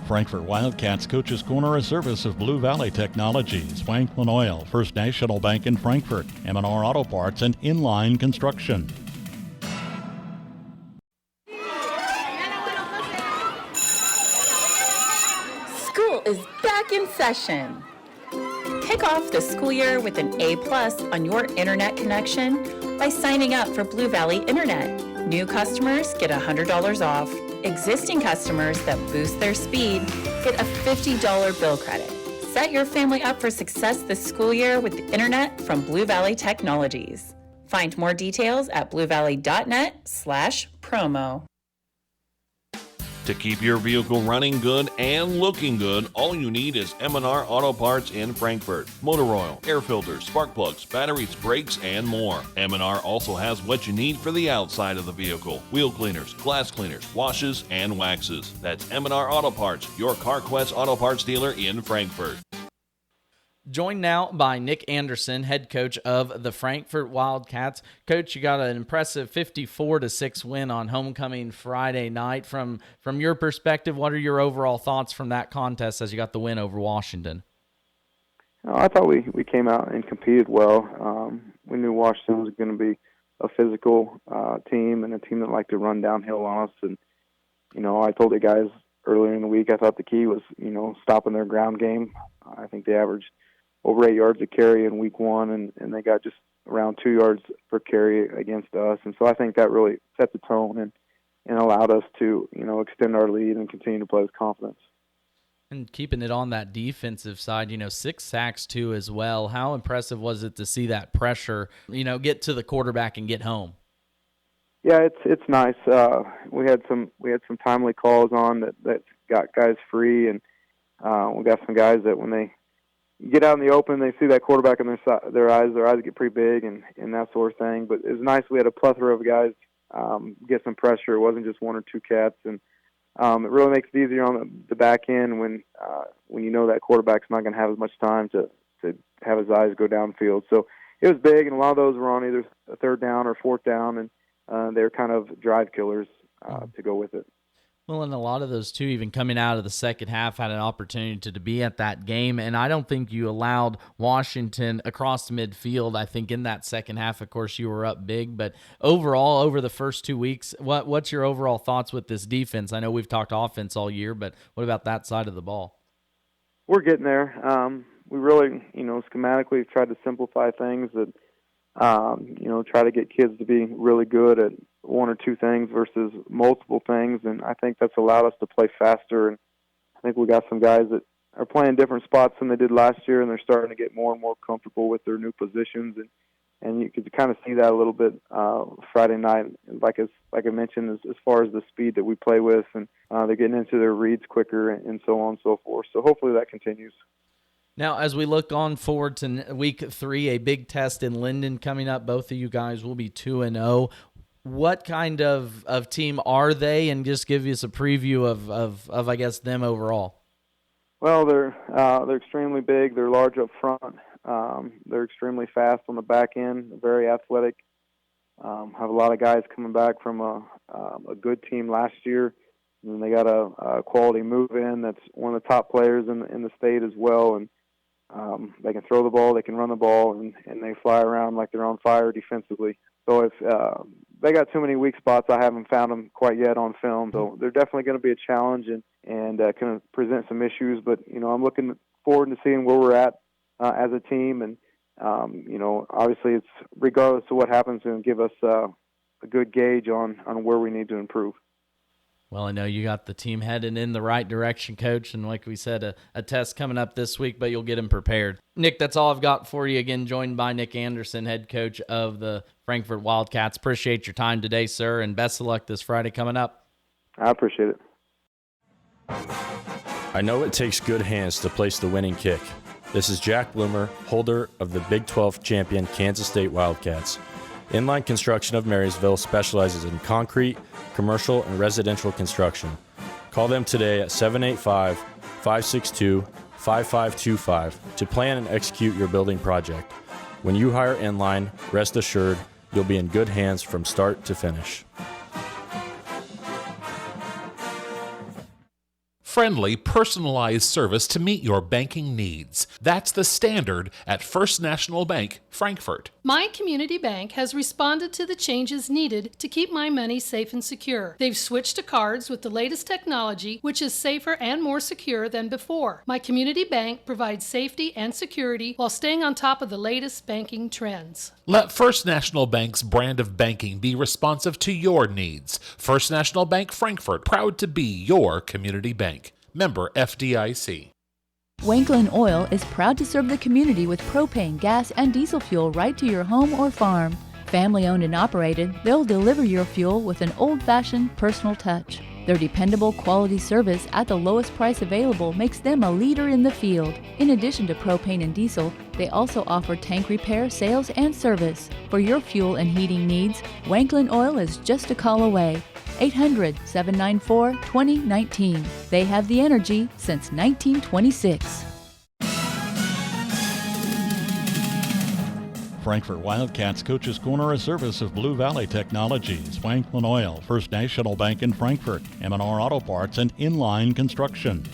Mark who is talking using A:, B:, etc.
A: Frankfort Wildcats Coach's Corner, a service of Blue Valley Technologies, Franklin Oil, First National Bank in Frankfort, M&R Auto Parts, and Inline Construction.
B: School is back in session. Kick off the school year with an A+ on your internet connection by signing up for Blue Valley Internet. New customers get $100 off. Existing customers that boost their speed get a $50 bill credit. Set your family up for success this school year with the internet from Blue Valley Technologies. Find more details at bluevalley.net/promo.
C: To keep your vehicle running good and looking good, all you need is M&R Auto Parts in Frankfort. Motor oil, air filters, spark plugs, batteries, brakes, and more. M&R also has what you need for the outside of the vehicle. Wheel cleaners, glass cleaners, washes, and waxes. That's M&R Auto Parts, your CarQuest Auto Parts dealer in Frankfort.
D: Joined now by Nick Anderson, head coach of the Frankfort Wildcats. Coach, you got an impressive 54-6 win on homecoming Friday night. From your perspective, what are your overall thoughts from that contest as you got the win over Washington?
E: I thought we came out and competed well. We knew Washington was going to be a physical team and a team that liked to run downhill on us. And, I told the guys earlier in the week I thought the key was, stopping their ground game. I think they averaged over 8 yards a carry in week one, and they got just around 2 yards per carry against us. And so I think that really set the tone and allowed us to, extend our lead and continue to play with confidence.
D: And keeping it on that defensive side, 6 sacks too as well. How impressive was it to see that pressure, get to the quarterback and get home?
E: Yeah, it's nice. We had some timely calls on that got guys free, and we got some guys that when they get out in the open, they see that quarterback in their eyes get pretty big and that sort of thing. But it was nice. We had a plethora of guys get some pressure. It wasn't just one or two cats, and it really makes it easier on the back end when that quarterback's not going to have as much time to have his eyes go downfield. So it was big, and a lot of those were on either a third down or fourth down, and they were kind of drive killers to go with it.
D: Well, and a lot of those, too, even coming out of the second half, had an opportunity to be at that game. And I don't think you allowed Washington across the midfield. I think in that second half, of course, you were up big. But overall, over the first 2 weeks, what's your overall thoughts with this defense? I know we've talked offense all year, but what about that side of the ball?
E: We're getting there. We really, schematically tried to simplify things that, try to get kids to be really good at one or two things versus multiple things, and I think that's allowed us to play faster. And I think we got some guys that are playing different spots than they did last year, and they're starting to get more and more comfortable with their new positions. And you could kind of see that a little bit Friday night, like I mentioned, as far as the speed that we play with, and they're getting into their reads quicker and so on and so forth. So hopefully that continues.
D: Now, as we look on forward to week 3, a big test in Linden coming up, both of you guys will be 2-0. What kind of team are they? And just give us a preview of I guess, them overall.
E: Well, they're extremely big. They're large up front. They're extremely fast on the back end. They're very athletic. Have a lot of guys coming back from a good team last year. And they got a quality move-in that's one of the top players in the state as well. And they can throw the ball, they can run the ball, and they fly around like they're on fire defensively. So if they got too many weak spots, I haven't found them quite yet on film. So they're definitely going to be a challenge and can present some issues. But, I'm looking forward to seeing where we're at as a team. And, obviously it's regardless of what happens, going to give us a good gauge on where we need to improve.
D: Well, I know you got the team heading in the right direction, Coach, and like we said, a test coming up this week, but you'll get them prepared. Nick, that's all I've got for you. Again, joined by Nick Anderson, head coach of the Frankfort Wildcats. Appreciate your time today, sir, and best of luck this Friday coming up.
E: I appreciate it.
F: I know it takes good hands to place the winning kick. This is Jack Bloomer, holder of the Big 12 champion Kansas State Wildcats. Inline Construction of Marysville specializes in concrete, commercial, and residential construction. Call them today at 785-562-5525 to plan and execute your building project. When you hire Inline, rest assured you'll be in good hands from start to finish.
G: friendly, personalized service to meet your banking needs. That's the standard at First National Bank, Frankfort.
H: My community bank has responded to the changes needed to keep my money safe and secure. They've switched to cards with the latest technology, which is safer and more secure than before. My community bank provides safety and security while staying on top of the latest banking trends.
G: Let First National Bank's brand of banking be responsive to your needs. First National Bank, Frankfort, proud to be your community bank. Member FDIC.
I: Wanklin Oil is proud to serve the community with propane, gas, and diesel fuel right to your home or farm. Family owned and operated, they'll deliver your fuel with an old-fashioned personal touch. Their dependable quality service at the lowest price available makes them a leader in the field. In addition to propane and diesel, they also offer tank repair, sales, and service. For your fuel and heating needs, Wanklin Oil is just a call away. 800-794-2019. They have the energy since 1926.
A: Frankfort Wildcats Coach's Corner, a service of Blue Valley Technologies, Wanklin Oil, First National Bank in Frankfort, M&R Auto Parts, and Inline Construction.